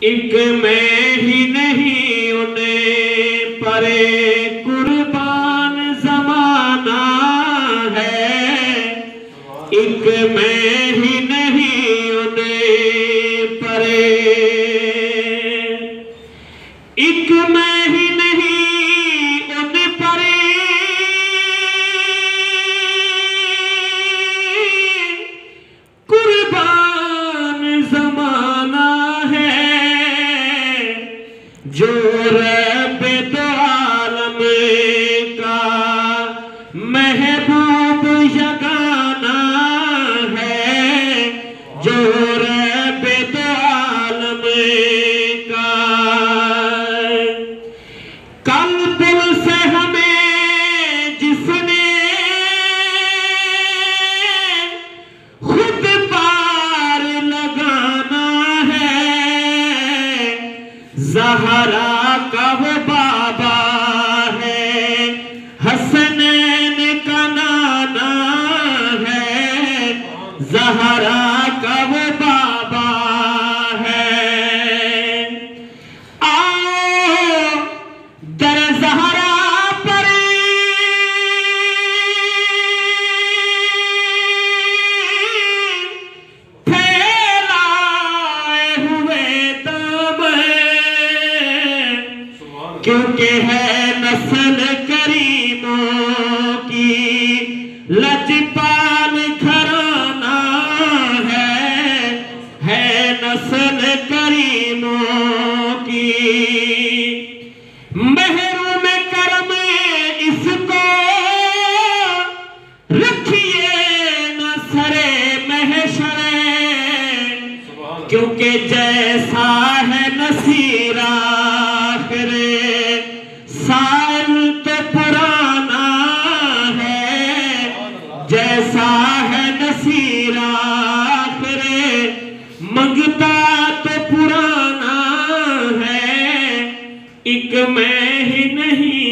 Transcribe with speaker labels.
Speaker 1: एक मैं ही नहीं उन्हें परे कुर्बान ज़माना है। एक मैं ही नहीं उन्हें परे, एक मैं ही नहीं उन परे, कुर्बान ज़माना है। जो रब दो आलम का महबूब यगाना है। जो रब दो आलम का कल दिल से हमें जिसने खुद पार लगाना है। ज़हरा का वो बाबा है, हसनैन का नाना है। ज़हरा का वो बाबा है। आओ दर ज़हरा पर फैलाए हुए दामन, क्योंकि है नस्ल करीमों की लजपाल घराना है नस्ल करीमों की। महरूम करम इसको रखिए न सरे महशरे, क्योंकि जैसा है नसीरा फिरे साल तो पुराना है। जैसा है नसीरा फिरे मंगता तो पुराना है। एक मैं ही नहीं